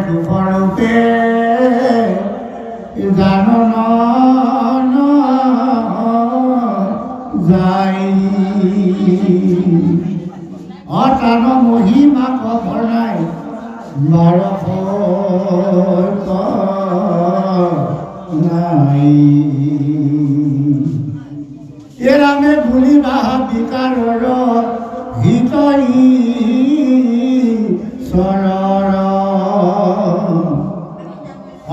দুপৰতে জানো যাই অটান মহিমা খবৰ নাই বাৰশ নাই এৰামে বুলি বাহা বিকাৰৰ হিতই চৰৰ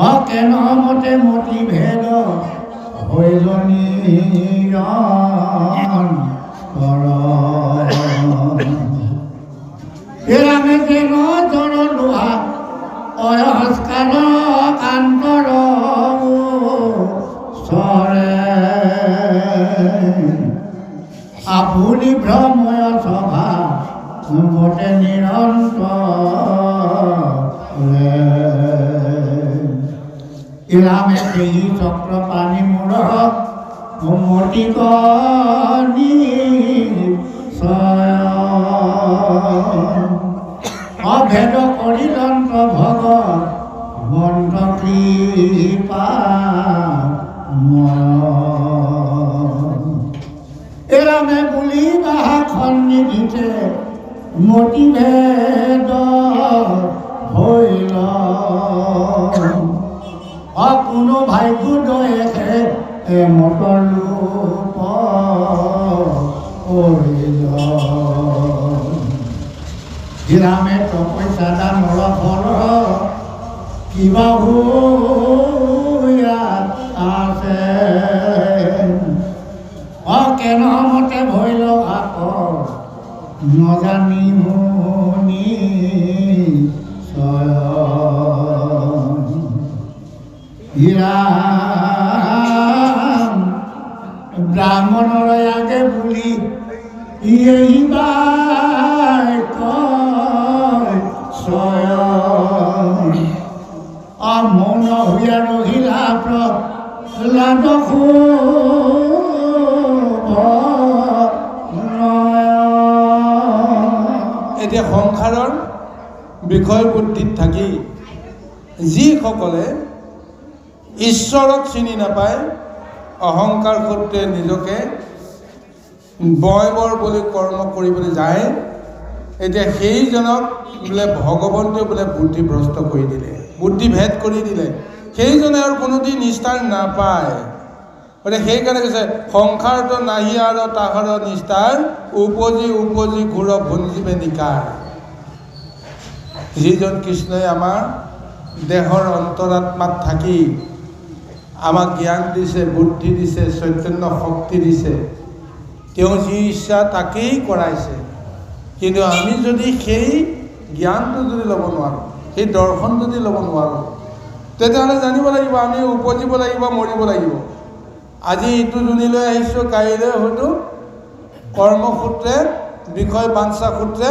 অকেন মতে মতি ভেদ হৈজনী এৰামে যেন জন লোহা অয়স্কাৰ কান্তৰ চৰে আপুনি ভ্ৰময় সভা মতে নিৰন্তৰ ইৰামে দেহি চক্ৰ পানী মূৰ মতি কণী অভেদ কৰিলন্ত ভগ মন্ত কৃপা এৰামে বুলি বাহা খন্দিতে মতি ভেদ হৈল কোনো ভাগ্য দয়েছে মতৰ লোপ হিৰামে তপস্যা দানৰ ফল কিবা আছে অকেন মতে ভৈল আকৌ নজানি শুনি হিৰাম ব্ৰাহ্মণৰ আগে বুলি এইবাৰ কয় স্বয়ং মৌন হৈয়া ৰহিলা প্ৰহ্লাদ এতিয়া সংসাৰৰ বিষয় বুদ্ধিত থাকি যিসকলে ঈশ্বৰক চিনি নাপায় অহংকাৰ সূত্ৰে নিজকে বয়বৰ বুলি কৰ্ম কৰিবলৈ যায় এতিয়া সেইজনক বোলে ভগৱন্তই বোলে বুদ্ধিভ্ৰষ্ট কৰি দিলে বুদ্ধিভেদ কৰি দিলে সেইজনে আৰু কোনোদিন নিষ্ঠাৰ নাপায় গতিকে সেইকাৰণে কৈছে সংসাৰটো নাহি আৰু তাহাৰ নিষ্ঠাৰ উপজি উপজি ঘূৰ ভঞ্জীৱে নিকাৰ যিজন কৃষ্ণই আমাৰ দেহৰ অন্তৰাত্মাত থাকি আমাক জ্ঞান দিছে বুদ্ধি দিছে চৈতন্য শক্তি দিছে তেওঁ যি ইচ্ছা তাকেই কৰাইছে কিন্তু আমি যদি সেই জ্ঞানটো যদি ল'ব নোৱাৰোঁ সেই দৰ্শন যদি ল'ব নোৱাৰোঁ তেতিয়াহ'লে জানিব লাগিব আমি উপজিব লাগিব মৰিব লাগিব আজি ইটো জুনিলৈ আহিছোঁ কাইলৈ হয়তো কৰ্মসূত্ৰে বিষয় বাঞ্ছা সূত্ৰে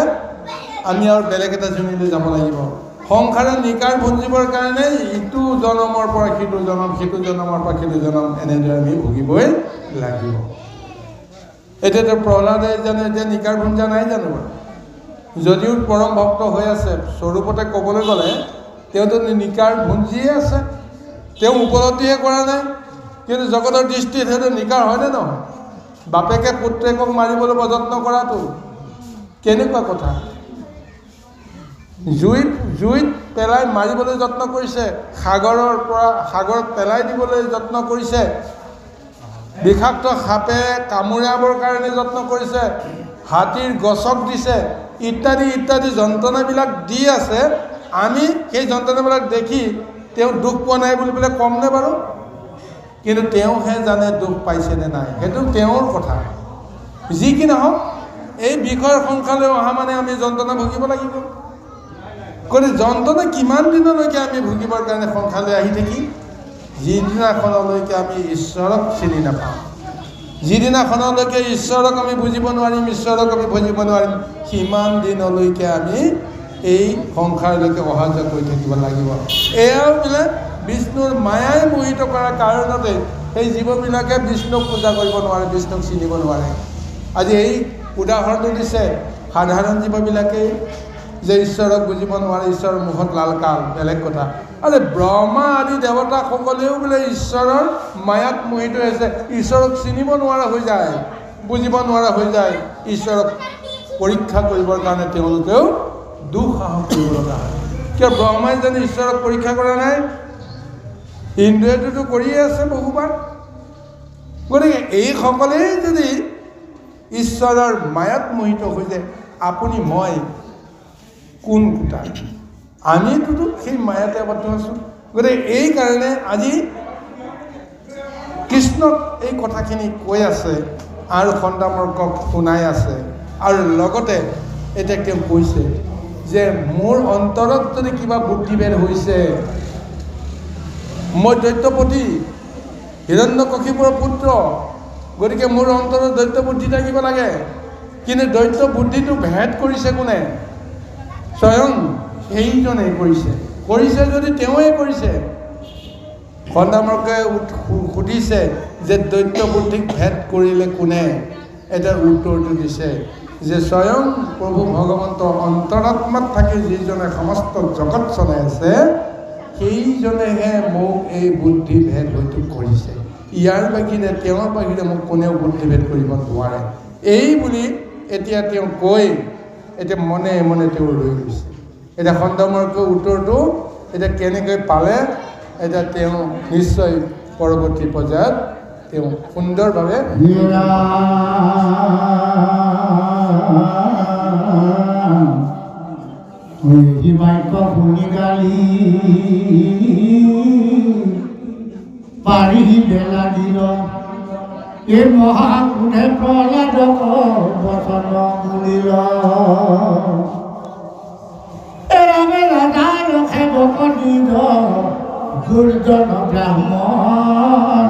আমি আৰু বেলেগ এটা জুনিলৈ যাব লাগিব সংসাৰে নিকাৰ ভঞ্জিবৰ কাৰণে ইটো জনমৰ পৰা সিটো জনম সিটো জনমৰ পৰা সিটো জনম এনেদৰে আমি ভুগিবই লাগিব এতিয়াতো প্ৰহ্লাদে জানে এতিয়া নিকাৰ ভঞ্জা নাই জানো যদিও পৰম ভক্ত হৈ আছে স্বৰূপতে ক'বলৈ গ'লে তেওঁতো নিকাৰ ভঞ্জিয়ে আছে তেওঁ উপলব্ধিহে কৰা নাই কিন্তু জগতৰ দৃষ্টিত সেইটো নিকাৰ হয়নে নহয় বাপেকে পুত্ৰেকক মাৰিবলৈ যত্ন কৰাটো কেনেকুৱা কথা জুইত পেলাই মাৰিবলৈ যত্ন কৰিছে সাগৰৰ পৰা সাগৰত পেলাই দিবলৈ যত্ন কৰিছে বিষাক্ত সাপে কামোৰাবৰ কাৰণে যত্ন কৰিছে হাতীৰ গছক দিছে ইত্যাদি ইত্যাদি যন্ত্ৰণাবিলাক দি আছে আমি সেই যন্ত্ৰণাবিলাক দেখি তেওঁ দুখ পোৱা নাই বুলি পেলাই ক'মনে বাৰু কিন্তু তেওঁহে জানে দুখ পাইছেনে নাই সেইটো তেওঁৰ কথা যি কি নহওক এই বিষয়ৰ সংখ্যালৈ অহা মানে আমি যন্ত্ৰণা ভুগিব লাগিব গতিকে যন্ত্ৰণা কিমান দিনলৈকে আমি ভুগিবৰ কাৰণে সংখ্যালৈ আহি থাকি যিদিনাখনলৈকে আমি ঈশ্বৰক চিনি নাপাওঁ যিদিনাখনলৈকে ঈশ্বৰক আমি বুজিব নোৱাৰিম ঈশ্বৰক আমি বুজিব নোৱাৰিম সিমান দিনলৈকে আমি এই সংসাৰলৈকে অহা যোৱা কৰি থাকিব লাগিব এয়াও বোলে বিষ্ণুৰ মায়াই মোহিত কৰাৰ কাৰণতে সেই জীৱবিলাকে বিষ্ণুক পূজা কৰিব নোৱাৰে বিষ্ণুক চিনিব নোৱাৰে আজি এই উদাহৰণটো দিছে সাধাৰণ জীৱবিলাকেই যে ঈশ্বৰক বুজিব নোৱাৰে, ঈশ্বৰৰ মুখত লাল কাল, বেলেগ কথা। আৰে ব্ৰহ্মা আদি দেৱতাসকলেও বোলে ঈশ্বৰৰ মায়াত মোহিত হৈছে, ঈশ্বৰক চিনিব নোৱাৰা হৈ যায়, বুজিব নোৱাৰা হৈ যায়। ঈশ্বৰক পৰীক্ষা কৰিবৰ কাৰণে তেওঁলোকেও দুঃসাহস কৰিব লগা হয়। কিয় ব্ৰহ্মাই জানো ঈশ্বৰক পৰীক্ষা কৰা নাই? ইন্দ্ৰইটোতো কৰিয়ে আছে বহুবাৰ। গতিকে এইসকলেই যদি ঈশ্বৰৰ মায়াত মোহিত হৈ যায়, আপুনি মই কোন কোটা? আমিটোতো সেই মায়াতে আবদ্ধ আছোঁ। গতিকে এইকাৰণে আজি কৃষ্ণক এই কথাখিনি কৈ আছে আৰু খণ্ডামৰ্কক শুনাই আছে, আৰু লগতে এতিয়া তেওঁ কৈছে যে মোৰ অন্তৰত যদি কিবা বুদ্ধিভেদ হৈছে, মই দৈত্যপতি হিৰণ্যকশিপুৰৰ পুত্ৰ, গতিকে মোৰ অন্তৰত দৈত্য বুদ্ধি থাকিব লাগে। কিন্তু দৈত্য বুদ্ধিটো ভেদ কৰিছে কোনে? স্বয়ং সেইজনেই কৰিছে যদি তেওঁৱে কৰিছে। খণ্ডামৰ্কে সুধিছে যে দৈত্য বুদ্ধিক ভেদ কৰিলে কোনে? এটাৰ উত্তৰটো দিছে যে স্বয়ং প্ৰভু ভগৱন্তৰ অন্তৰাত্মাত থাকি যিজনে সমস্ত জগত চলাই আছে, সেইজনেহে মোক এই বুদ্ধিভেদ হয়তো কৰিছে। ইয়াৰ বাহিৰে তেওঁৰ বাহিৰে মোক কোনেও বুদ্ধিভেদ কৰিব নোৱাৰে। এই বুলি এতিয়া তেওঁ কৈ এতিয়া মনে মনে তেওঁ ৰৈ গৈছে। এতিয়া খণ্ডামৰ্কৰ উত্তৰটো এতিয়া কেনেকৈ পালে, এতিয়া তেওঁ নিশ্চয় পৰৱৰ্তী পৰ্যায়ত তেওঁ সুন্দৰভাৱে বাক্য শুনি গালি পাৰি বেলা দিল, এই মহাকুণে প্ৰহ্লাদক বচন বুলিল। এৰামে ৰাজা ৰখে বক নিজ দুৰ্জন ব্ৰাহ্মণ,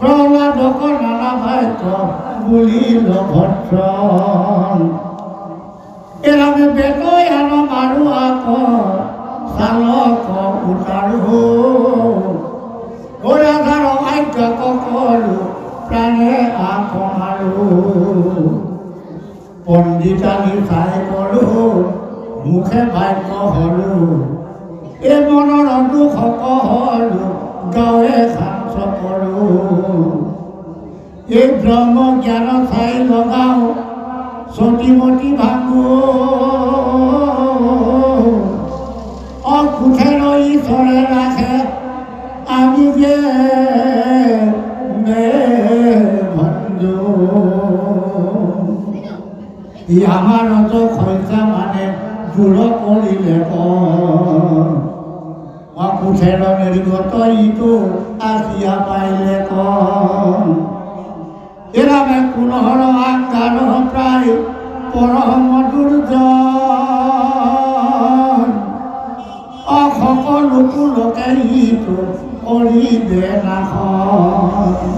প্ৰহ্লাদক নানা বাক্য বুলিল ভদ্ৰণ। এৰামে বেতয়ান মাৰো আক চালক উতাৰো, ৰাধাৰ ভাগ্য কৰো প্ৰাণে আক মাৰো। পণ্ডিতানি চাই কৰো মুখে বাক্য হলো, এই মনৰ দুখ হলো গাঁৱে শান্ত কৰো। এই ব্ৰহ্ম জ্ঞান চাই লগাও সতীমতী ভাঙো, অকুঠেৰ ঈশ্বৰে ৰাখে আমি যে ভঞ্জো। আমাৰ খৈছা মানে দূৰ কৰিলে অকুঠেৰ নিৰ্গত ইটো আসিয়া পাইলে এৰামে কুলহৰ আকাৰ প্ৰায় পৰম দুৰ্জন, সকলো কুলকে ইটো কৰিবে নাশন।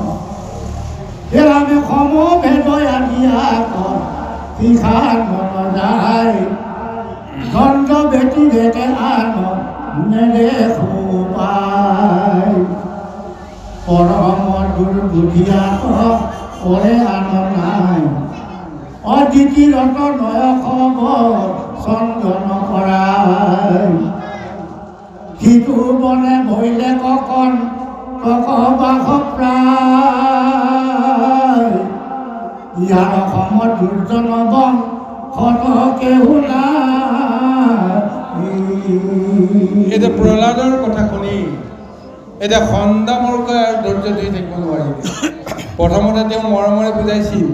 এৰামে সমভেদ আদিয়া শিখাৰ মন যায়, খণ্ড বেটি বেটে আন নেদেখো পাই। পৰম দুৰ্বুধিয়া কৰে আন নাই, অদিতি ৰতনয় খবৰ চন্দন কৰাই। সিটো বনে ভৈলে ককন বাস প্ৰায়, ইয়াৰ অসমত দুৰ্জন বং সতকে এতিয়া প্ৰহ্লাদৰ কথা শুনি এতিয়া খণ্ডামৰ্কই আৰু ধৈৰ্য ধৰি থাকিব নোৱাৰিলে। প্ৰথমতে তেওঁ মৰমৰে বুজাইছিল,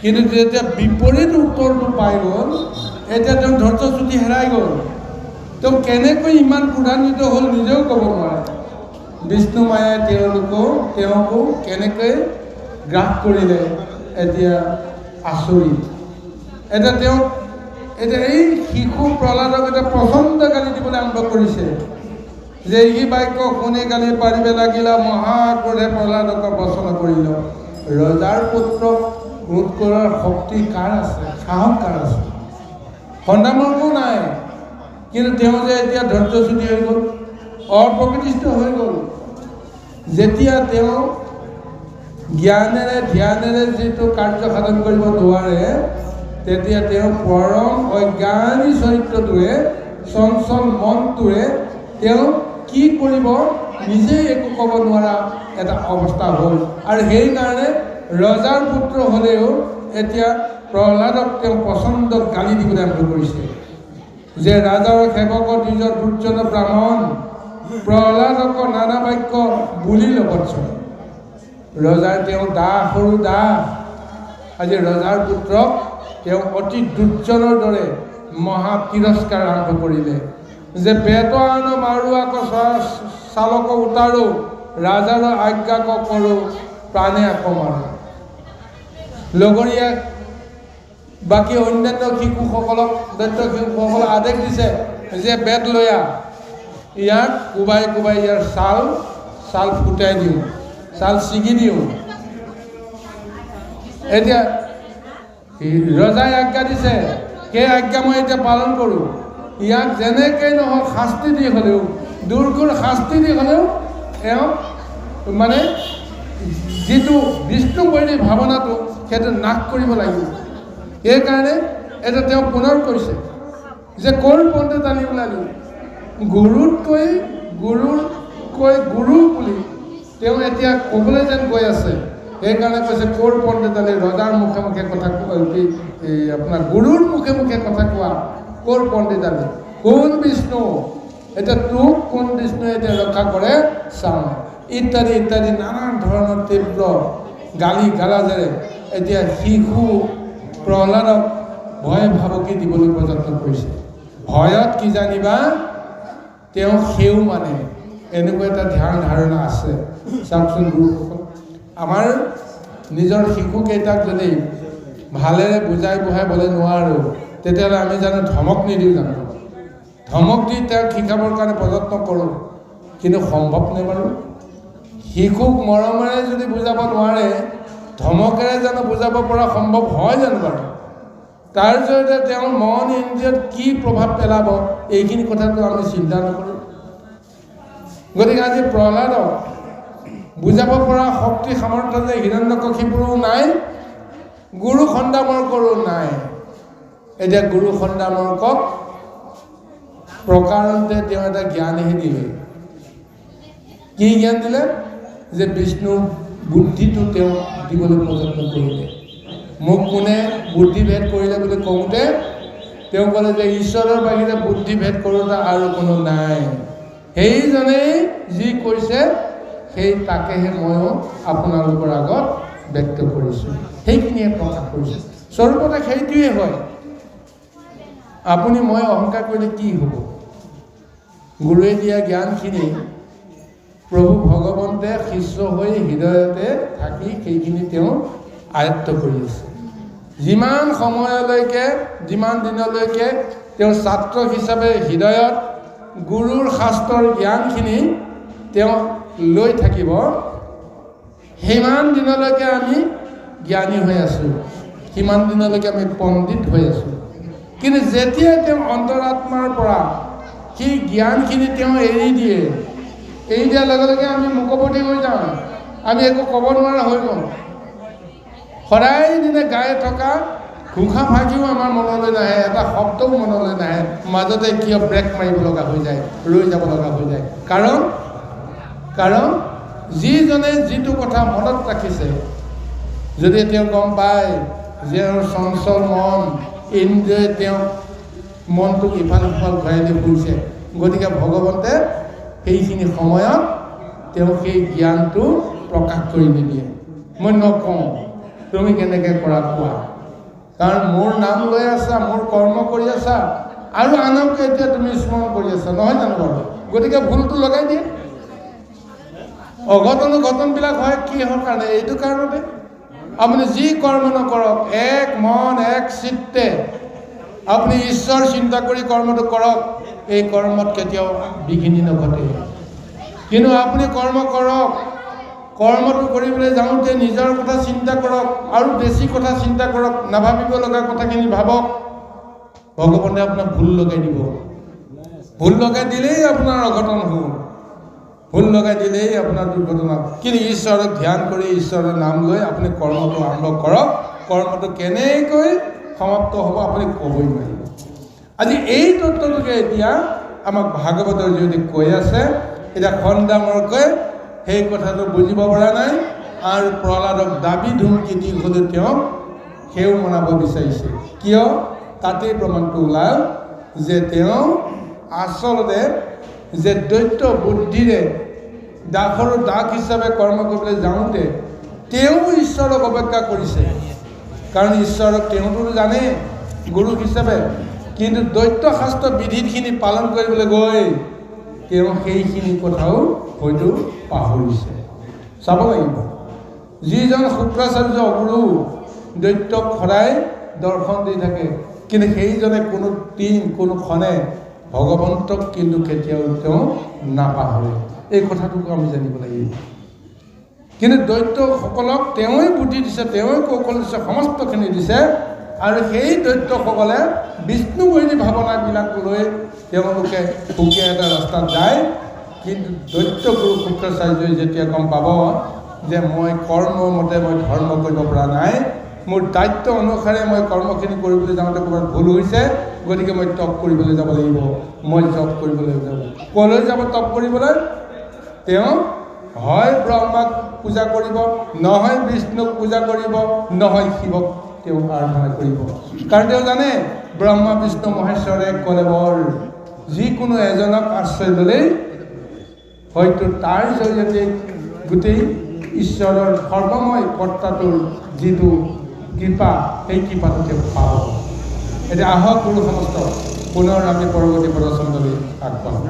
কিন্তু যেতিয়া বিপৰীত উত্তৰটো পাই গ'ল, এতিয়া তেওঁ ধৈৰ্যচ্যুতি হেৰাই গ'ল। তেওঁ কেনেকৈ ইমান ক্ৰোধান্বিত হ'ল নিজেও ক'ব নোৱাৰে। বিষ্ণু মায়াই তেওঁকো কেনেকৈ গ্ৰাস কৰিলে এতিয়া আচৰিত। এতিয়া এই শিশু প্ৰহ্লাদক এতিয়া প্ৰচণ্ড গালি দিবলৈ আৰম্ভ কৰিছে যে ই বাক্য শুনি গালি পাৰিব লাগিলা, মহাক্ৰোধে প্ৰহ্লাদক বচন কৰিল। ৰজাৰ পুত্ৰক ৰোধ কৰাৰ শক্তি কাৰ আছে, সাহস কাৰ আছে? খণ্ডামৰ্কো নাই, কিন্তু তেওঁ যে এতিয়া ধৈৰ্যচ্যুতি হৈ গ'ল, অপ্ৰকৃতিস্থ হৈ গ'ল। যেতিয়া তেওঁ জ্ঞানেৰে ধ্যানেৰে যিটো কাৰ্য সাধন কৰিব নোৱাৰে, তেতিয়া তেওঁ পৰম অজ্ঞানী চৰিত্ৰটোৱে, চঞ্চল মনটোৱে তেওঁ কি কৰিব নিজেই একো ক'ব নোৱাৰা এটা অৱস্থা হ'ল। আৰু সেইকাৰণে ৰজাৰ পুত্ৰ হ'লেও এতিয়া প্ৰহ্লাদক তেওঁ পচন্দ গালি দিবলৈ আৰম্ভ কৰিছে যে ৰাজাৰ সেৱক দ্বিজ দুৰ্জন ব্ৰাহ্মণ প্ৰহ্লাদক নানা বাক্য বুলি ল'বৎস। ৰজাৰ তেওঁ দাস, সৰু দাস। আজি ৰজাৰ পুত্ৰক তেওঁ অতি দুৰ্জনৰ দৰে মহা তিৰস্কাৰ আৰম্ভ কৰিলে যে পেট আন মাৰোৱাক চালক উতাৰো, ৰাজাৰ আজ্ঞাক কৰোঁ প্ৰাণে আকৌ মাৰোঁ। লগৰীয়া বাকী অন্যান্য শিশুসকলক, দৈত্য শিশুসকলক আদেশ দিছে যে বেদ লৈ আহ, ইয়াক কোবাই কোবাই ইয়াৰ ছাল ফুটাই দিওঁ, ছাল ছিগি দিওঁ। এতিয়া ৰজাই আজ্ঞা দিছে, সেই আজ্ঞা মই এতিয়া পালন কৰোঁ। ইয়াক যেনেকৈ নহওক শাস্তি দি হ'লেও, দুৰ্ঘৰ শাস্তি দি হ'লেও এওঁ মানে যিটো বিষ্ণু বৈৰী ভাৱনাটো সেইটো নাশ কৰিব লাগিব। সেইকাৰণে এটা তেওঁ পুনৰ কৈছে যে ক'ৰ পণ্ডিত আনি ওলালি, গুৰুতকৈ গুৰু বুলি তেওঁ এতিয়া ক'বলৈ যেন গৈ আছে। সেইকাৰণে কৈছে ক'ৰ পণ্ডিত আনি, ৰজাৰ মুখে মুখে কথা আপোনাৰ গুৰুৰ মুখে মুখে কথা কোৱা, ক'ৰ পণ্ডিত আনি, কোন বিষ্ণু, এতিয়া তোক কোন বিষ্ণুৱে এতিয়া ৰক্ষা কৰে চাওঁ, ইত্যাদি ইত্যাদি নানান ধৰণৰ তীব্ৰ গালি গালাজেৰে এতিয়া শিশু প্ৰহ্লাদক ভয় ভাবুকি দিবলৈ যত্ন কৰিছে। ভয়ত কি জানিবা তেওঁ সেও মানে এনেকুৱা এটা ধ্যান ধাৰণা আছে। চাওকচোন গুৰুসকল, আমাৰ নিজৰ শিশুকেইটাক যদি ভালেৰে বুজাই বহাবলৈ নোৱাৰোঁ, তেতিয়াহ'লে আমি জানো ধমক নিদিওঁ জানো? ধমক দি তেওঁক শিকাবৰ কাৰণে প্ৰযত্ন কৰোঁ, কিন্তু সম্ভৱ নে বাৰু? শিশুক মৰমেৰে যদি বুজাব নোৱাৰে, ধমকেৰে জানো বুজাব পৰা সম্ভৱ হয় জানো বাৰু? তাৰ জৰিয়তে তেওঁৰ মন ইন্দ্ৰিয়ত কি প্ৰভাৱ পেলাব, এইখিনি কথাটো আমি চিন্তা নকৰোঁ। গতিকে আজি প্ৰহ্লাদক বুজাব পৰা শক্তি সামৰ্থ্য যে হিৰণ্যকশিপুৰো নাই, গুৰু খণ্ডামৰ্কৰো নাই। এতিয়া গুৰু খণ্ডামৰ্কক প্ৰকাৰতে তেওঁ এটা জ্ঞানহে দিলে। কি জ্ঞান দিলে? যে বিষ্ণুৰ বুদ্ধিটো তেওঁ দিবলৈ প্ৰযত্ন কৰিলে। মোক কোনে বুদ্ধিভেদ কৰিলে বুলি কওঁতে তেওঁ ক'লে যে ঈশ্বৰৰ বাহিৰে বুদ্ধিভেদ কৰোঁতা আৰু কোনো নাই। সেইজনেই যি কৈছে সেই তাকেহে ময়ো আপোনালোকৰ আগত ব্যক্ত কৰিছোঁ, সেইখিনিয়ে প্ৰকাশ কৰিছোঁ। স্বৰূপতে সেইটোৱে হয়। আপুনি মই অহংকাৰ কৰিলে কি হ'ব? গুৰুৱে দিয়া জ্ঞানখিনি প্ৰভু ভগৱন্তে শিষ্য হৈ হৃদয়তে থাকি সেইখিনি তেওঁ আয়ত্ত কৰি আছে। যিমান সময়লৈকে, যিমান দিনলৈকে তেওঁ ছাত্ৰ হিচাপে হৃদয়ত গুৰুৰ শাস্ত্ৰৰ জ্ঞানখিনি তেওঁ লৈ থাকিব, সিমান দিনলৈকে আমি জ্ঞানী হৈ আছোঁ, সিমান দিনলৈকে আমি পণ্ডিত হৈ আছোঁ। কিন্তু যেতিয়া তেওঁ অন্তৰাত্মাৰ পৰা সেই জ্ঞানখিনি তেওঁ এৰি দিয়ে, এৰি দিয়াৰ লগে লগে আমি মুখপতি হৈ যাওঁ, আমি একো ক'ব নোৱাৰা হৈ যাওঁ। সদায় দিনে গাই থকা ঘোষা ভাগিও আমাৰ মনলৈ নাহে, এটা শব্দও মনলৈ নাহে, মাজতে কিয় ব্ৰেক মাৰিব লগা হৈ যায়, ৰৈ যাব লগা হৈ যায়। কাৰণ যিজনে যিটো কথা মনত ৰাখিছে, যদি তেওঁ গম পায় যে চঞ্চল মন ইন্দ্ৰিয়ে তেওঁ মনটোক ইফাল সিফাল ঘূৰাই দি ফুৰিছে, গতিকে ভগৱন্তে সেইখিনি সময়ত তেওঁ সেই জ্ঞানটো প্ৰকাশ কৰি নিদিয়ে। মই নকওঁ তুমি কেনেকৈ কৰা কোৱা, কাৰণ মোৰ নাম লৈ আছা, মোৰ কৰ্ম কৰি আছা, আৰু আনক এতিয়া তুমি স্মৰণ কৰি আছা, নহয় জানো বাৰু? গতিকে ভুলটো লগাই দিয়ে। ঘটনবিলাক হয় কিহৰ কাৰণে? এইটো কাৰণতে আপুনি যি কৰ্ম নকৰক, এক মন এক চিত্তে আপুনি ঈশ্বৰ চিন্তা কৰি কৰ্মটো কৰক, এই কৰ্মত কেতিয়াও বিঘিনি নঘটে। কিন্তু আপুনি কৰ্ম কৰক, কৰ্মটো কৰিবলৈ যাওঁতে নিজৰ কথা চিন্তা কৰক, আৰু বেছি কথা চিন্তা কৰক, নাভাবিব লগা কথাখিনি ভাবক, ভগৱানে আপোনাক ভুল লগাই দিব। ভুল লগাই দিলেই আপোনাৰ অঘটন হ'ব। ভুল লগাই দিলেই আপোনাৰ দুৰ্ঘটনা। কিন্তু ঈশ্বৰক ধ্যান কৰি ঈশ্বৰৰ নাম লৈ আপুনি কৰ্মটো আৰম্ভ কৰক। কৰ্মটো কেনেকৈ সমাপ্ত হ'ব আপুনি ক'বই নোৱাৰিব। আজি এই তত্ত্বটোকে এতিয়া আমাক ভাগৱতৰ যদি কৈ আছে, এতিয়া সন্দামৰকৈ সেই কথাটো বুজিব পৰা নাই আৰু প্ৰহ্লাদক দাবী ধুমকি দি হ'লেও তেওঁক সেও মনাব বিচাৰিছে। কিয়? তাতেই প্ৰমাণটো ওলাল যে তেওঁ আচলতে যে দৈত্য বুদ্ধিৰে দাসৰো দাস হিচাপে কৰ্ম কৰিবলৈ যাওঁতে তেওঁ ঈশ্বৰক অপেক্ষা কৰিছে। কাৰণ ঈশ্বৰক তেওঁতো জানে গুৰু হিচাপে, কিন্তু দৈত্য শাস্ত্ৰ বিধিখিনি পালন কৰিবলৈ গৈ তেওঁ সেইখিনি কথাও হয়তো পাহৰিছে। চাব লাগিব, যিজন শুক্ৰাচাৰ্য গুৰু দৈত্যক সদায় দৰ্শন দি থাকে, কিন্তু সেইজনে কোনো ক্ষণে ভগৱন্তক কিন্তু কেতিয়াও তেওঁ নাপাহৰে। এই কথাটোকো আমি জানিব লাগিব। কিন্তু দৈত্যসকলক তেওঁই বুদ্ধি দিছে, তেওঁই কৌশল দিছে, সমস্তখিনি দিছে। আৰু সেই দৈত্যসকলে বিষ্ণুবৈৰী ভাৱনাবিলাক লৈ তেওঁলোকে সুকীয়া এটা ৰাস্তাত যায়। কিন্তু দৈত্য গুৰু শুক্ৰাচাৰ্যই যেতিয়া গম পাব যে মই কৰ্মমতে মই ধৰ্ম কৰিব পৰা নাই, মোৰ দায়িত্ব অনুসাৰে মই কৰ্মখিনি কৰিবলৈ যাওঁতে ক'ৰবাত ভুল হৈছে, গতিকে মই তপ কৰিবলৈ যাব লাগিব। মই জপ কৰিবলৈ যাব। ক'লৈ যাব তপ কৰিবলৈ? তেওঁ হয় ব্ৰহ্মাক পূজা কৰিব, নহয় বিষ্ণুক পূজা কৰিব, নহয় শিৱক তেওঁ আৰাধনা কৰিব। কাৰণ তেওঁ জানে ব্ৰহ্মা বিষ্ণু মহেশ্বৰে কলেবৰ যিকোনো এজনক আশ্ৰয় ল'লেই হয়তো তাৰ জৰিয়তে গোটেই ঈশ্বৰৰ সৰ্বময় কৰ্তাটোৰ যিটো কৃপা, সেই কৃপাটো তেওঁ পাব। এতিয়া আহক গুৰু সমস্ত পুনৰ আমি পৰৱৰ্তী প্ৰদৰ্শনলৈ আগবাঢ়ো।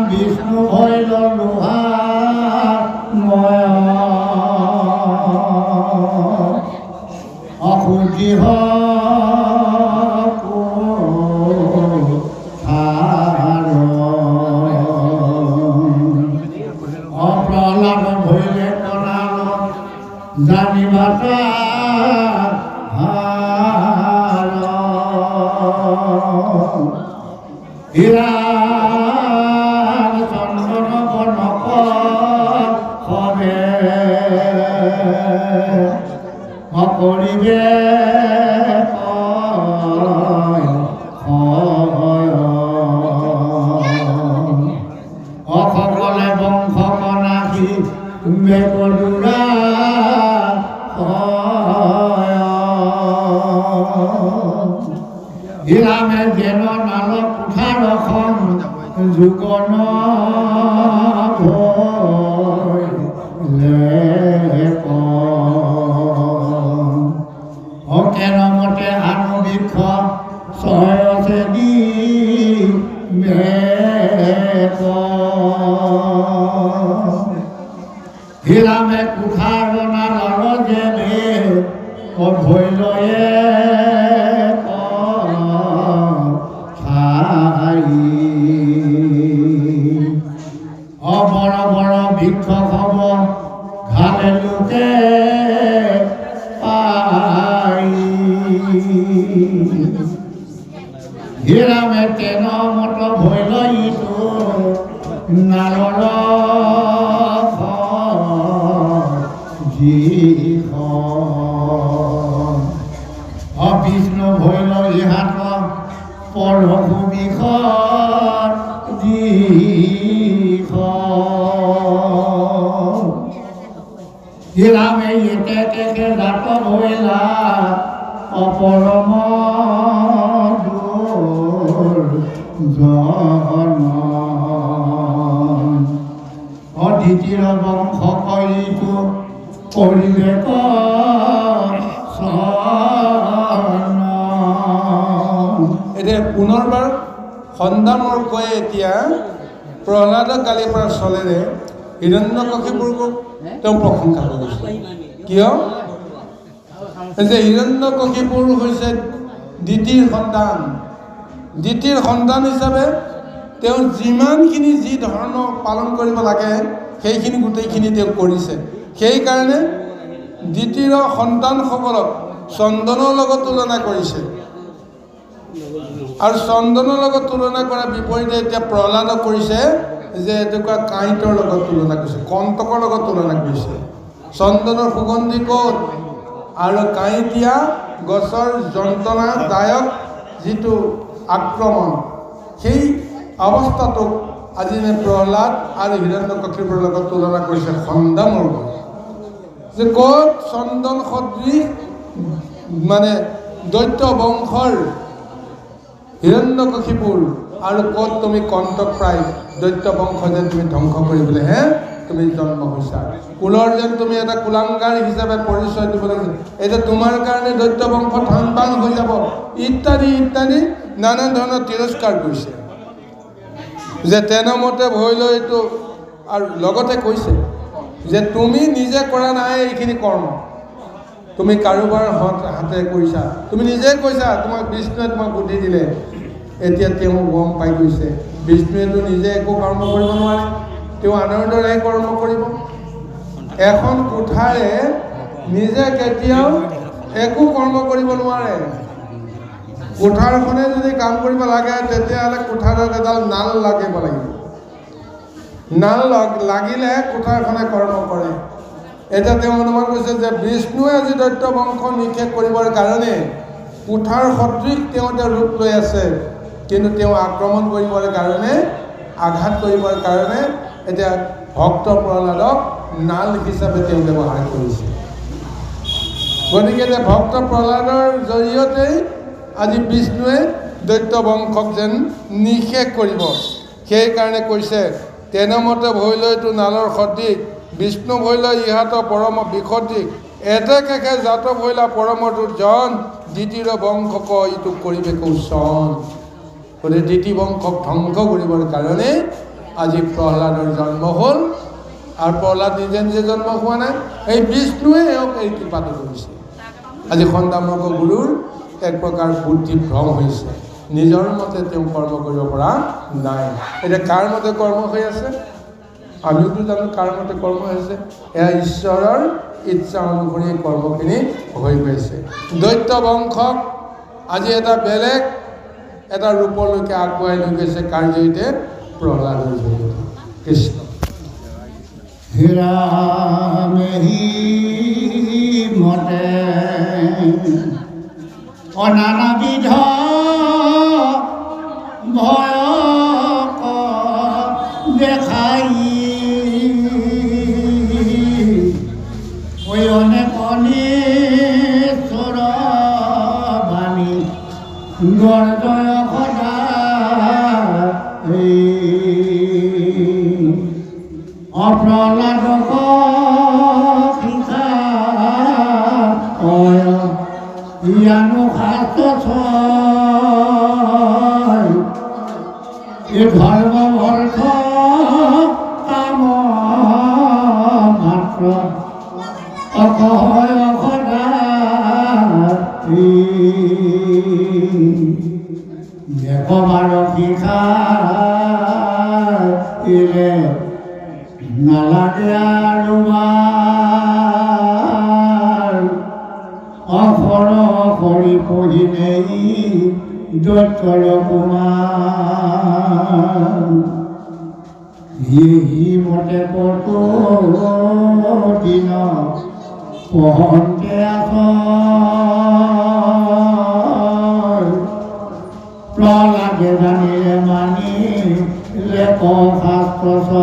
বিষ্ণু ভৈল লোহা অসুজি অপ্ৰহ্লাদ ভৈলে কলাল জানিবাতা চন্দন বনক হবে অকৰিবে অসকলে বংশ কনাসী বেকদুৰা হিৰামে যেন নাল কুঠাৰ অসম যুগন অকেন মতে আনুবীক্ষ চয়সে দি হিৰামে কুঠাৰ নাল যেনে ভৈলয়ে বড় বড় বৃক্ষ হব ঘালে লোকে হিৰামে তেন মত ভৈল ইটো নালৰ বিষ্ণু ভৈল ইহাত পৰভূমিষ হিৰামে একে তেকে জাত ভৈলা অপৰম অদ্বিতীয় বংশ কৰিতো পৰিৱেশ এতিয়া পুনৰবাৰ সন্ধানৰ কৈ এতিয়া প্ৰহ্লাদক গালি পৰা চলেৰে হিৰণ্যকশিপুৰক তেওঁ প্ৰশংসা কৰিছে। কিয়? যে হিৰণ্যকশিপুৰ হৈছে দ্বিতীয় সন্তান। দ্বিতীয় সন্তান হিচাপে তেওঁ যিমানখিনি যি ধৰ্ম পালন কৰিব লাগে সেইখিনি গোটেইখিনি তেওঁ কৰিছে। সেইকাৰণে দ্বিতীয় সন্তানসকলক চন্দনৰ লগত তুলনা কৰিছে। আৰু চন্দনৰ লগত তুলনা কৰাৰ বিপৰীতে এতিয়া প্ৰহ্লাদক কৰিছে যে এটুকুৰা কাঁইটৰ লগত তুলনা কৰিছে, কণ্টকৰ লগত তুলনা কৰিছে। চন্দনৰ সুগন্ধি ক'ত আৰু কাঁইটীয়া গছৰ যন্ত্ৰণাদায়ক যিটো আক্ৰমণ, সেই অৱস্থাটোক আজি প্ৰহ্লাদ আৰু হিৰণ্যকশিপুৰ লগত তুলনা কৰিছে খণ্ডামৰ লগত, যে ক'ত চন্দন সদৃশ মানে দৈত্য বংশৰ হিৰণ্যকশিপুৰ আৰু ক'ত তুমি কণ্টকপ্ৰায় দৈত্য বংশ যেন তুমি ধ্বংস কৰিবলৈহে তুমি জন্ম হৈছা, কুলৰ যেন তুমি এটা কুলাংগাৰ হিচাপে পৰিচয় দিব লাগিছে, এতিয়া তোমাৰ কাৰণে দৈত্য বংশ থান বান হৈ যাব ইত্যাদি ইত্যাদি নানা ধৰণৰ তিৰস্কাৰ কৰিছে। যে তেনেমতে ভৈলৈ এইটো আৰু লগতে কৈছে যে তুমি নিজে কৰা নাই এইখিনি কৰ্ম, তুমি কাৰোবাৰ হাতে কৰিছা, তুমি নিজে কৈছা তোমাক বিষ্ণুৱে তোমাক বুদ্ধি দিলে, এতিয়া তেওঁ গম পাই গৈছে বিষ্ণুৱেতো নিজে একো কৰ্ম কৰিব নোৱাৰে, তেওঁ আনৰ দৰে কৰ্ম কৰিব। এখন কোঠাৰে নিজে কেতিয়াও একো কৰ্ম কৰিব নোৱাৰে। কোঠাৰখনে যদি কাম কৰিব লাগে তেতিয়াহ'লে কোঠাৰত এডাল নাল লাগিব লাগিব, নাল লাগিলে কোঠাৰখনে কৰ্ম কৰে। এতিয়া তেওঁ অনুমান কৰিছে যে বিষ্ণুৱে আজি দৈত্য বংশ নিষেধ কৰিবৰ কাৰণে কোঠাৰ সদৃশ তেওঁ ৰূপ লৈ আছে, কিন্তু তেওঁ আক্ৰমণ কৰিবৰ কাৰণে আঘাত কৰিবৰ কাৰণে এতিয়া ভক্ত প্ৰহ্লাদক নাল হিচাপে তেওঁ ব্যৱহাৰ কৰিছে। গতিকে এতিয়া ভক্ত প্ৰহ্লাদৰ জৰিয়তেই আজি বিষ্ণুৱে দৈত্য বংশক যেন নিষেধ কৰিব, সেইকাৰণে কৈছে তেনেমতে ভৈলৈতো নালৰ সদৃশ, বিষ্ণু ভৈলৈ ইহাত পৰম বিসদৃশ, এতেকেকে জাত ভৈলা পৰম দুৰ্জন, দ্বিতীয় বংশক ইটো কৰিবে কৌশল। গতিকে দ্বিতীয় বংশক ধ্বংস কৰিবৰ কাৰণে আজি প্ৰহ্লাদৰ জন্ম হ'ল, আৰু প্ৰহ্লাদ নিজে নিজে জন্ম হোৱা নাই, এই বিষ্ণুৱে এওঁক এই কৃপাটো কৰিছে। আজি খণ্ডামক গুৰুৰ এক প্ৰকাৰ বুদ্ধি ভ্ৰম হৈছে, নিজৰ মতে তেওঁ কৰ্ম কৰিব পৰা নাই। এতিয়া কাৰ মতে কৰ্ম হৈ আছে? আমিওতো জানো কাৰ মতে কৰ্ম হৈছে, এয়া ঈশ্বৰৰ ইচ্ছা অনুসৰি কৰ্মখিনি হৈ গৈছে। দৈত্য বংশক আজি এটা বেলেগ এটা ৰূপলৈকে আগুৱাই লৈ গৈছে কাৰ জৰিয়তে? প্ৰহ্লাদৰ জৰিয়তে। কৃষ্ণ হিৰামেহি মতে অনানাবিধ ভয়ক দেখাই অনেকনেশ্বৰ বাণী গৰ্জয় সদা অপ্ৰহ্লাদক শিখা ইয়ানো শাস্ত্ৰ ধৰ্ম অৰ্থ কাম মাত্ৰ অকহয় সদা একবাৰ শিখা নালাগে আৰু অফৰ কৰি পঢ়িলেই দৈত্যৰ কুমাৰ সি মতে কতো দিন পহন্তে আছ প্ৰহ্লাদে জানিলে মানি লেখ শাস্ত্ৰ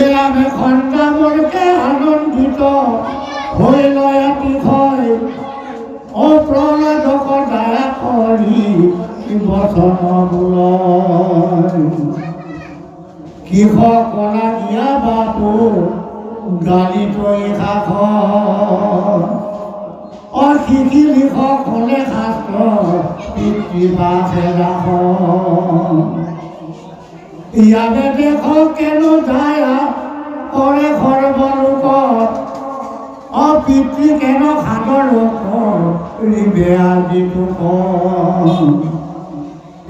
এৰামে খণ্ডামৰকে আনন্দিত হৈ লয় অতিশয় অপ্ৰহ্লাদক দয়া কৰি বচন বোলয় কিহৰ কলা দিয়া বাপু গালি তৈ শাস অশিকি লিখক হলে শাস্ত্ৰ পিতৃবাসে ৰাখ ইয়াতে দেশক কেনো যায় কৰে সৰ্বলোকত অপিতৃ কেন সাগৰ ৰিবে আজি তোক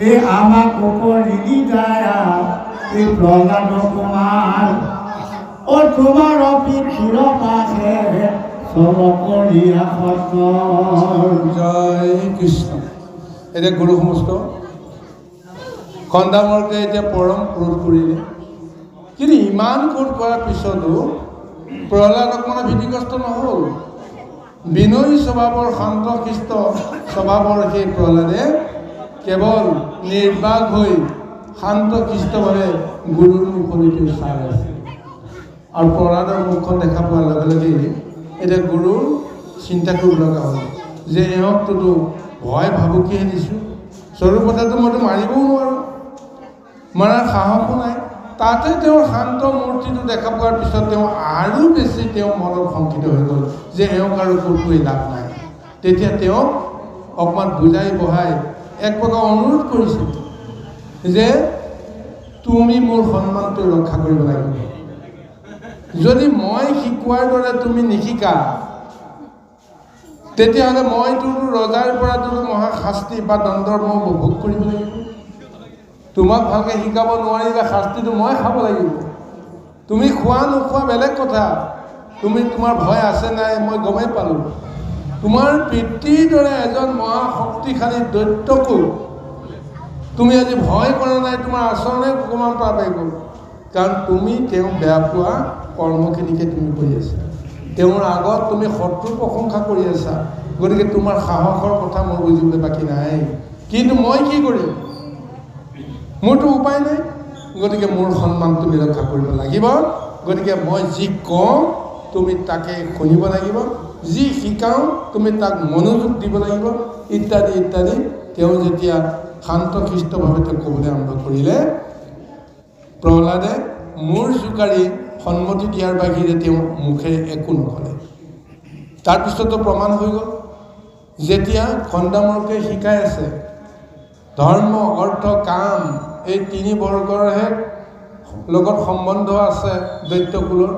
এই আমাক ৰিলি যায় এই প্ৰহ্লাদ কুমাৰ ও তোমাৰ পিতৃৰ পাশে চমকৰীয়া সত্ৰৰ জয় কৃষ্ণ। এতিয়া গুৰু সমস্ত খণ্ডামৰ্কে এতিয়া পৰম ক্ৰোধ কৰিলে, কিন্তু ইমান ক্ৰোধ কৰাৰ পিছতো প্ৰহ্লাদ অকণমান ভীতিগ্ৰস্ত নহ'ল। বিনয়ী স্বভাৱৰ শান্তশিষ্ট স্বভাৱৰ সেই প্ৰহ্লাদে কেৱল নিৰ্বাক হৈ শান্তশিষ্টভাৱে গুৰুৰ মুখলৈকে চাই আছে। আৰু প্ৰহ্লাদৰ মুখখন দেখা পোৱাৰ লগে লগে এতিয়া গুৰুৰ চিন্তা কৰিব লগা হ'ল যে এওঁকটোতো ভয় ভাবুকিহে দিছোঁ, স্বৰূপতেতো মইতো মাৰিবও নোৱাৰোঁ, মাৰাৰ সাহসো নাই। তাতে তেওঁৰ শান্ত মূৰ্তিটো দেখা পোৱাৰ পিছত তেওঁ আৰু বেছি তেওঁ মনত শংকিত হৈ গ'ল যে এওঁক আৰু ক'তোৱেই লাভ নাই। তেতিয়া তেওঁক অকণমান বুজাই বঢ়াই এক প্ৰকাৰ অনুৰোধ কৰিছিল যে তুমি মোৰ সন্মানটো ৰক্ষা কৰিব লাগিব। যদি মই শিকোৱাৰ দৰে তুমি নিশিকা, তেতিয়াহ'লে মই তোৰ ৰজাৰ পৰা তোৰ মহাশাস্তি বা দণ্ডৰ মই উপভোগ কৰিব লাগিব। তোমাক ভালকৈ শিকাব নোৱাৰিলে শাস্তিটো মই খাব লাগিব। তুমি খোৱা নোখোৱা বেলেগ কথা, তোমাৰ ভয় আছে নাই মই গমেই পালোঁ। তোমাৰ পিতৃৰ দৰে এজন মহাশক্তিশালী দৈত্যকো তুমি আজি ভয় কৰা নাই, তোমাৰ আচৰণে অকণমান পাৰ পাই গ'ল। কাৰণ তুমি তেওঁক বেয়া পোৱা কৰ্মখিনিকে তুমি কৰি আছা, তেওঁৰ আগত তুমি শত্ৰুৰ প্ৰশংসা কৰি আছা। গতিকে তোমাৰ সাহসৰ কথা মোৰ বুজিবলৈ বাকী নাই। কিন্তু মই কি কৰিম, মোৰতো উপায় নাই। গতিকে মোৰ সন্মান তুমি ৰক্ষা কৰিব লাগিব। গতিকে মই যি কওঁ তুমি তাকে শুনিব লাগিব, যি শিকাওঁ তুমি তাক মনোযোগ দিব লাগিব, ইত্যাদি ইত্যাদি। তেওঁ যেতিয়া শান্তশিষ্টভাৱে তেওঁ ক'বলৈ আৰম্ভ কৰিলে, প্ৰহ্লাদে মূৰ জোকাৰি সন্মতি দিয়াৰ বাহিৰে তেওঁ মুখেৰে একো নক'লে। তাৰপিছতো প্ৰমাণ হৈ গ'ল, যেতিয়া খণ্ডামৰ্কে শিকাই আছে ধৰ্ম অৰ্থ কাম এই তিনি বৰ্গৰহে লগত সম্বন্ধ আছে দৈত্যকুলৰ।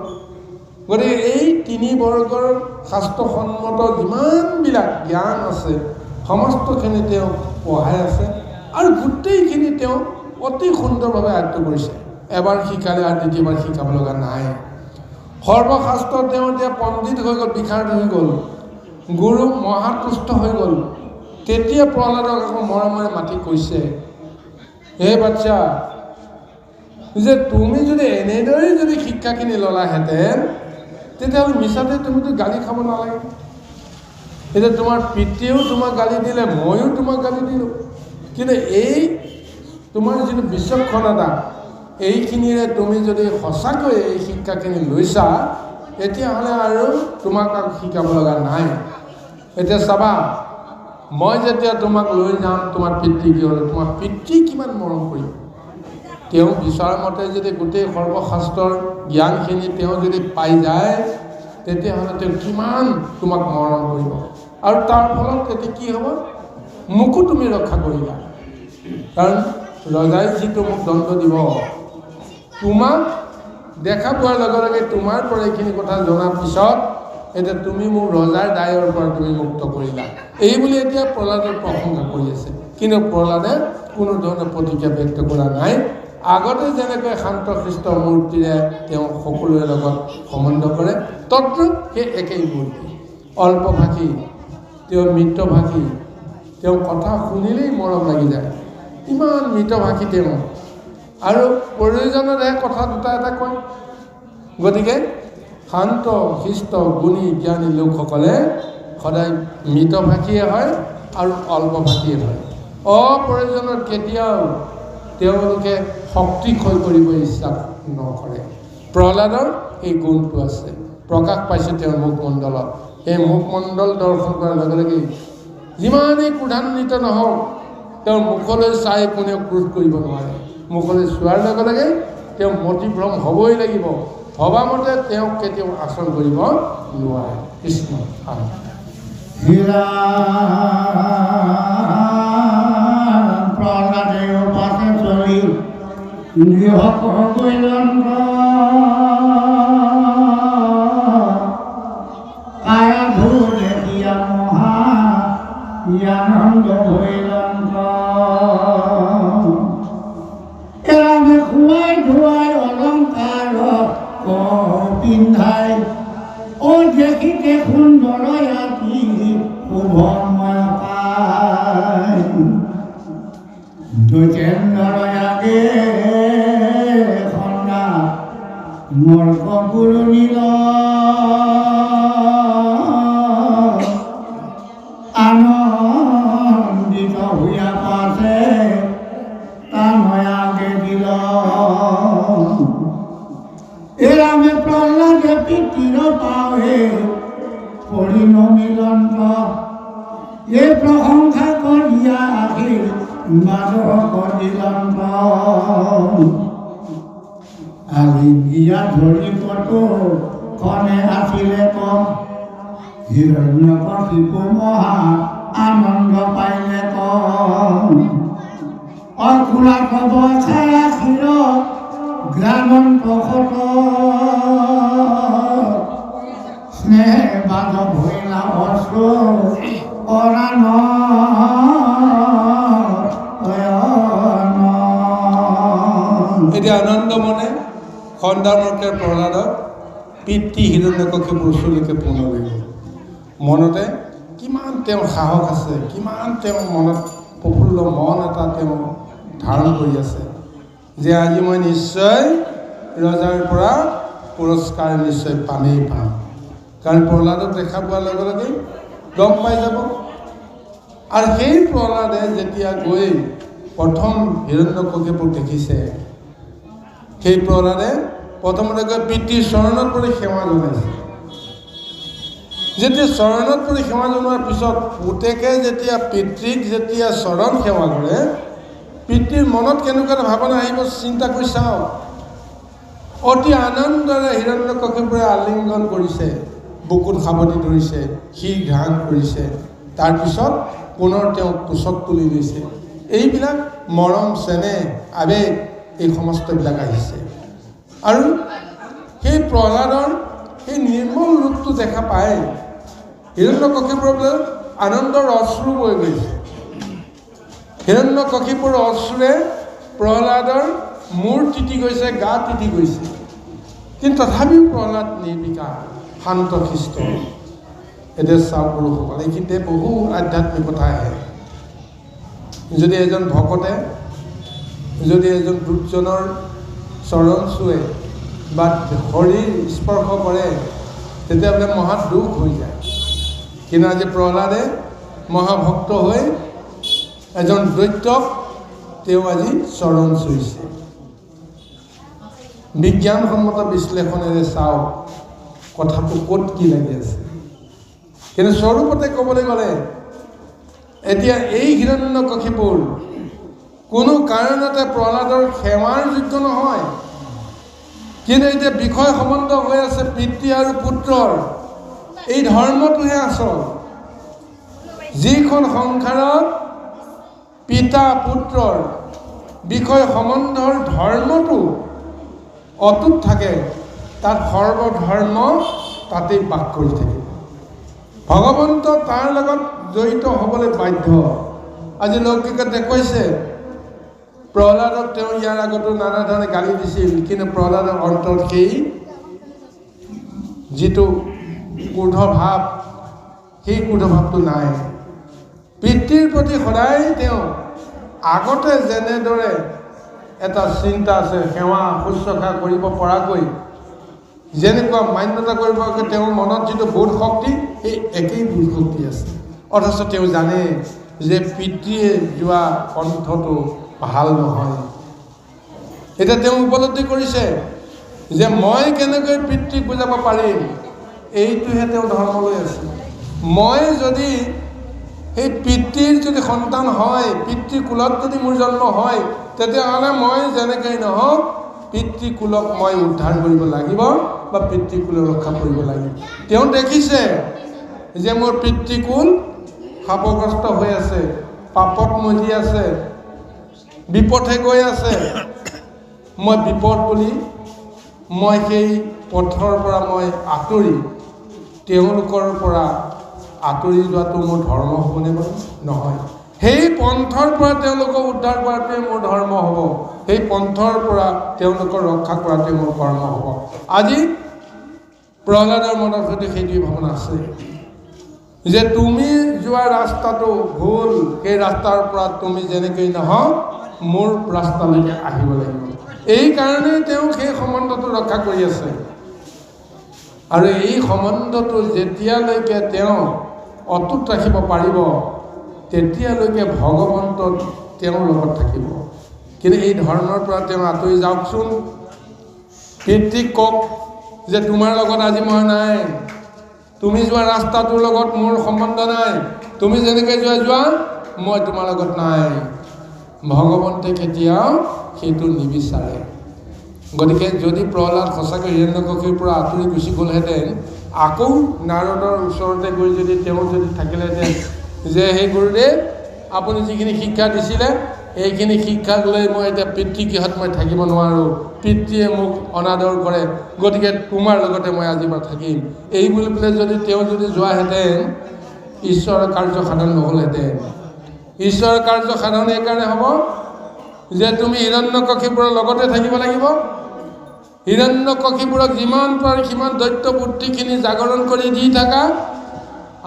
গতিকে এই তিনি বৰ্গৰ শাস্ত্ৰসন্মত যিমানবিলাক জ্ঞান আছে সমস্তখিনি তেওঁ পঢ়াই আছে আৰু গোটেইখিনি তেওঁ অতি সুন্দৰভাৱে আয়ত্ত কৰিছে। এবাৰ শিকালে আৰু দ্বিতীয়বাৰ শিকাব লগা নাই। সৰ্বশাস্ত্ৰ তেওঁ এতিয়া পণ্ডিত হৈ গ'ল, বিশাৰদ হৈ গ'ল, গুৰু মহাতুষ্ট হৈ গ'ল। তেতিয়া প্ৰহ্লাদক আকৌ মৰমেৰে মাতি কৈছে, হে বাচ্চা, যে তুমি যদি এনেদৰেই যদি শিক্ষাখিনি ল'লাহেঁতেন তেতিয়াহ'লে মিছাতে তুমিতো গালি খাব নালাগে। এতিয়া তোমাৰ পিতৃয়েও তোমাক গালি দিলে, ময়ো তোমাক গালি দিলোঁ, কিন্তু এই তোমাৰ যিটো বিচক্ষণতা এইখিনিৰে তুমি যদি সঁচাকৈ এই শিক্ষাখিনি লৈছা তেতিয়াহ'লে আৰু তোমাক আৰু শিকাব লগা নাই। এতিয়া চাবা, মই যেতিয়া তোমাক লৈ যাম তোমাৰ পিতৃ গৃহলৈ, তোমাৰ পিতৃ কিমান মৰম কৰিব। তেওঁ বিচৰা মতে যদি গোটেই সৰ্বশাস্ত্ৰৰ জ্ঞানখিনি তেওঁ যদি পাই যায় তেতিয়াহ'লে তেওঁ কিমান তোমাক মৰম কৰিব। আৰু তাৰ ফলত তেতিয়া কি হ'ব, মোকো তুমি ৰক্ষা কৰিবা। কাৰণ ৰজাই যিটো মোক দণ্ড দিব, তোমাক দেখা পোৱাৰ লগে লগে তোমাৰ পৰা এইখিনি কথা জনাৰ পিছত এতিয়া তুমি মোক ৰজাৰ দায়ৰ পৰা তুমি মুক্ত কৰিলা, এই বুলি এতিয়া প্ৰহ্লাদৰ প্ৰশংসা কৰি আছে। কিন্তু প্ৰহ্লাদে কোনো ধৰণৰ প্ৰতিক্ৰিয়া ব্যক্ত কৰা নাই। আগতে যেনেকৈ শান্তশিষ্ট মূৰ্তিৰে তেওঁ সকলোৰে লগত সম্বন্ধ কৰে, তদ্ৰূপ সেই একেই মূৰ্তি, অল্পভাষী, তেওঁ মৃতভাষী, তেওঁ কথা শুনিলেই মৰম লাগি যায়, ইমান মৃতভাষী তেওঁ, আৰু প্ৰয়োজনতহে কথা দুটা এটা কয়। গতিকে শান্ত শিষ্ট গুণী জ্ঞানী লোকসকলে সদায় মৃতভাষীয়ে হয় আৰু অল্পভাষীয়ে হয়। অপ্ৰয়োজনত কেতিয়াও তেওঁলোকে শক্তিক্ষয় কৰিব ইচ্ছা নকৰে। প্ৰহ্লাদৰ এই গুণটো আছে, প্ৰকাশ পাইছে তেওঁৰ মুখমণ্ডলত। এই মুখমণ্ডল দৰ্শন কৰাৰ লগে লগে যিমানেই ক্ৰোধান্বিত নহওক তেওঁৰ মুখলৈ চাই কোনেও ক্ৰোধ কৰিব নোৱাৰে। মুখলৈ চোৱাৰ লগে লগে তেওঁ মতিভ্ৰম হ'বই লাগিব, ভবা মতে তেওঁক কেতিয়াও আচৰণ কৰিব নোৱাৰে। কৃষ্ণ প্ৰহ্লাদে উপাসে চলি গৃহ কৰিলন কায়া ধূল দিয়া মহা আনন্দ হইলন। এৰামে খুৱাই ধুৱাই অলংকাৰ পিন্ধাই ও দেখিতে সুন্দর আতি শুভময় পায় দৈতেন্দ্র আগে খন্দা মর্ক গুরু নীল আনন্দিত হইয়া পাশে তানয়াগে দিল এরামে প্রহ্লাদে পিতৃর পাহে পরিণ মিলন্ত এ প্রশংসা করিয়া আখির বাদর করিলন্ত আজি গিয়া ধৰি কত খনে আছিলে কম হিৰণ্যকশিপু মহা আনন্দ পাইলে কম অকুলা কব ছায়া ক্ষীৰ গ্ৰামন্ত সত স্নেহে বাদ ভৈলা অশ্ৰু অৰাণ এতিয়া আনন্দ মনে খণ্ডানকে প্ৰহ্লাদক পিতৃ হিৰণ্যকশিপুৰ ওচৰলৈকে পুনৰ লৈ গ'ল। মনতে কিমান তেওঁৰ সাহস আছে, কিমান তেওঁ মনত প্ৰফুল্ল মন এটা তেওঁ ধাৰণ কৰি আছে যে আজি মই নিশ্চয় ৰজাৰ পৰা পুৰস্কাৰ নিশ্চয় পামেই পাম। কাৰণ প্ৰহ্লাদক দেখা পোৱাৰ লগে লগে গম পাই যাব। আৰু সেই প্ৰহ্লাদে যেতিয়া গৈ প্ৰথম হিৰণ্যকশিপুক দেখিছে, সেই প্ৰহ্লাদে প্ৰথমতে গৈ পিতৃৰ চৰণত পৰি সেৱা জনাইছে। যেতিয়া চৰণত পৰি সেৱা জনোৱাৰ পিছত পুতেকে যেতিয়া পিতৃক যেতিয়া চৰণ সেৱা কৰে, পিতৃৰ মনত কেনেকুৱা এটা ভাৱনা আহিব চিন্তা কৰি চাওঁ। অতি আনন্দৰে হিৰণ্যকশিপুৰে আলিংগন কৰিছে, বুকুত সাৱটি ধৰিছে, শিৰ ঘ্ৰাণ কৰিছে, তাৰপিছত পুনৰ তেওঁক কোচত তুলি লৈছে। এইবিলাক মৰম চেনেহ আৱেগ এই সমস্তবিলাক আহিছে। আৰু সেই প্ৰহ্লাদৰ সেই নিৰ্মল ৰূপটো দেখা পায় হিৰণ্যকশিপুৰ আনন্দৰ অশ্ৰু বৈ গৈছে। হিৰণ্যকশিপুৰ অশ্ৰুৰে প্ৰহ্লাদৰ মূৰ তিতি গৈছে, গা তিতি গৈছে, কিন্তু তথাপিও প্ৰহ্লাদ নিৰ্বিকাৰ, শান্ত শিষ্ট। এতিয়া চাওক গুৰুসকল, এইখিনিতে বহু আধ্যাত্মিক কথা আহে। যদি এজন ভকতে যদি এজন দুৰ্জনৰ চৰণ চুৱে বা শৰীৰ স্পৰ্শ কৰে, তেতিয়াহ'লে মহা দুখ হৈ যায়। কিন্তু আজি প্ৰহ্লাদে মহাভক্ত হৈ এজন দৈত্যক তেওঁ আজি চৰণ চুইছে। বিজ্ঞানসন্মত বিশ্লেষণেৰে চাওক কথাটো ক'ত কি লাগি আছে। কিন্তু স্বৰূপতে ক'বলৈ গ'লে এতিয়া এই হিৰণ্যকশিপুৰ কোনো কাৰণতে প্ৰহ্লাদৰ সেৱাৰ যোগ্য নহয়। কিন্তু এতিয়া বিষয় সম্বন্ধ হৈ আছে পিতৃ আৰু পুত্ৰৰ, এই ধৰ্মটোহে আচল। যিখন সংসাৰত পিতা পুত্ৰৰ বিষয় সম্বন্ধৰ ধৰ্মটো অটুট থাকে, তাত সৰ্বধৰ্ম তাতেই বাস কৰি থাকে। ভগৱন্ত তাৰ লগত জড়িত হ'বলৈ বাধ্য। আজি লৌকিকে দেখুৱাইছে প্ৰহ্লাদক তেওঁ ইয়াৰ আগতো নানা ধৰণে গালি দিছিল, কিন্তু প্ৰহ্লাদৰ অন্তৰত সেই যিটো ক্ৰোধ ভাৱ, সেই ক্ৰোধ ভাৱটো নাই। পিতৃৰ প্ৰতি সদায় তেওঁ আগতে যেনেদৰে এটা চিন্তা আছে, সেৱা শুশ্ৰূষা কৰিব পৰাকৈ, যেনেকুৱা মান্যতা কৰিব পৰাকৈ তেওঁৰ মনত যিটো বোধ শক্তি, সেই একেই বোধ শক্তি আছে। অথচ তেওঁ জানে যে পিতৃয়ে যোৱা পন্থটো ভাল নহয়। এতিয়া তেওঁ উপলব্ধি কৰিছে যে মই কেনেকৈ পিতৃক বুজাব পাৰিম, এইটোহে তেওঁ ধৰ্ম লৈ আছে। মই যদি সেই পিতৃৰ যদি সন্তান হয়, পিতৃকুলত যদি মোৰ জন্ম হয়, তেতিয়াহ'লে মই যেনেকৈ নহওক পিতৃকুলক মই উদ্ধাৰ কৰিব লাগিব বা পিতৃকুলক ৰক্ষা কৰিব লাগিব। তেওঁ দেখিছে যে মোৰ পিতৃকুল শাপগ্ৰস্ত হৈ আছে, পাপত মজি আছে, বিপথে গৈ আছে। মই বিপদ বুলি মই সেই পথৰ পৰা মই আঁতৰি তেওঁলোকৰ পৰা আঁতৰি যোৱাটো মোৰ ধৰ্ম হ'বনে বাৰু? নহয়। সেই পন্থৰ পৰা তেওঁলোকক উদ্ধাৰ কৰাটোৱে মোৰ ধৰ্ম হ'ব, সেই পন্থৰ পৰা তেওঁলোকক ৰক্ষা কৰাটোৱে মোৰ কৰ্ম হ'ব। আজি প্ৰহ্লাদৰ মনৰ সৈতে সেইটোৱে ভাৱনা আছে যে তুমি যোৱা ৰাস্তাটো ভুল, সেই ৰাস্তাৰ পৰা তুমি যেনেকৈ নহওক মোৰ ৰাস্তালৈকে আহিব লাগিব। এই কাৰণে তেওঁ সেই সম্বন্ধটো ৰক্ষা কৰি আছে। আৰু এই সম্বন্ধটো যেতিয়ালৈকে তেওঁ অটুট ৰাখিব পাৰিব তেতিয়ালৈকে ভগৱন্ত তেওঁৰ লগত থাকিব। কিন্তু এই ধৰ্মৰ পৰা তেওঁ আঁতৰি যাওকচোন, পিতৃক কওক যে তোমাৰ লগত আজি মই নাই, তুমি যোৱা ৰাস্তাটোৰ লগত মোৰ সম্বন্ধ নাই, তুমি যেনেকৈ যোৱা মই তোমাৰ লগত নাই। ভগৱন্তে কেতিয়াও সেইটো নিবিচাৰে। গতিকে যদি প্ৰহ্লাদ সঁচাকৈ হিৰণ্যকশিপুৰ পৰা আঁতৰি গুচি গ'লহেঁতেন, আকৌ নাৰদৰ ওচৰতে গৈ যদি তেওঁ যদি থাকিলেহেঁতেন যে সেই গুৰুদেৱ আপুনি যিখিনি শিক্ষা দিছিলে এইখিনি শিক্ষাক লৈ মই এতিয়া পিতৃগৃহত মই থাকিব নোৱাৰোঁ, পিতৃয়ে মোক অনাদৰ কৰে, গতিকে তোমাৰ লগতে মই আজিৰ পৰা থাকিম, এই বুলি পেলাই যদি তেওঁ যদি যোৱাহেঁতেন ঈশ্বৰৰ কাৰ্য সাধন নহ'লহেঁতেন। ঈশ্বৰৰ কাৰ্য সাধন এইকাৰণে হ'ব যে তুমি হিৰণ্যকশিপুৰৰ লগতে থাকিব লাগিব, হিৰণ্যকশিপুৰক যিমান পাৰি সিমান দৈত্য বুদ্ধিখিনি জাগৰণ কৰি দি থাকা,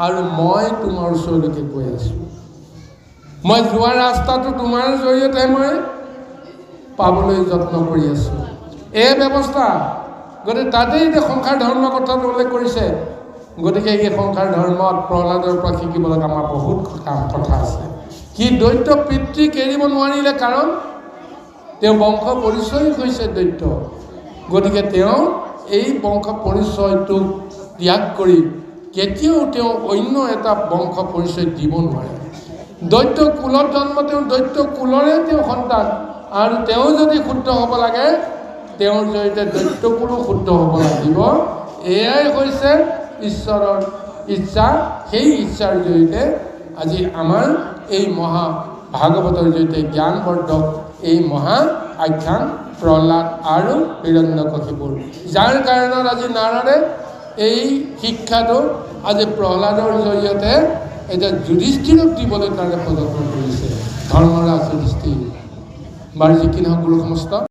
আৰু মই তোমাৰ ওচৰলৈকে গৈ আছোঁ, মই যোৱা ৰাস্তাটো তোমাৰ জৰিয়তে মই পাবলৈ যত্ন কৰি আছোঁ। এই ব্যৱস্থা। গতিকে তাতেই এতিয়া সংসাৰ ধৰ্মৰ কথাটো উল্লেখ কৰিছে। গতিকে এই সংসাৰ ধৰ্মত প্ৰহ্লাদৰ পৰা শিকিবলৈ আমাৰ বহুত কথা আছে। সি দৈত্য পিতৃক এৰিব নোৱাৰিলে, কাৰণ তেওঁ বংশ পৰিচয় হৈছে দৈত্য। গতিকে তেওঁ এই বংশ পৰিচয়টোক ত্যাগ কৰি কেতিয়াও তেওঁ অন্য এটা বংশ পৰিচয় দিব নোৱাৰে। দৈত্য কুলত জন্ম, তেওঁ দৈত্য কুলৰে তেওঁ সন্তান, আৰু তেওঁ যদি শুদ্ধ হ'ব লাগে তেওঁৰ জৰিয়তে দৈত্য কুলো শুদ্ধ হ'ব লাগিব। এয়াই হৈছে ঈশ্বৰৰ ইচ্ছা। সেই ইচ্ছাৰ জৰিয়তে আজি আমাৰ এই মহা ভাগৱতৰ জৰিয়তে জ্ঞানবৰ্ধক এই মহা আখ্যান প্ৰহ্লাদ আৰু হিৰণ্যকশিপুৰ, যাৰ কাৰণত আজি নাৰদে এই শিক্ষাটো আজি প্ৰহ্লাদৰ জৰিয়তে এতিয়া যুধিষ্ঠিৰক দিবলৈ কাৰণে প্ৰযত্ন কৰিছে। ধৰ্মৰাজ যুধিষ্ঠিৰ। বাৰু যি কি নহওক গুৰু সমস্ত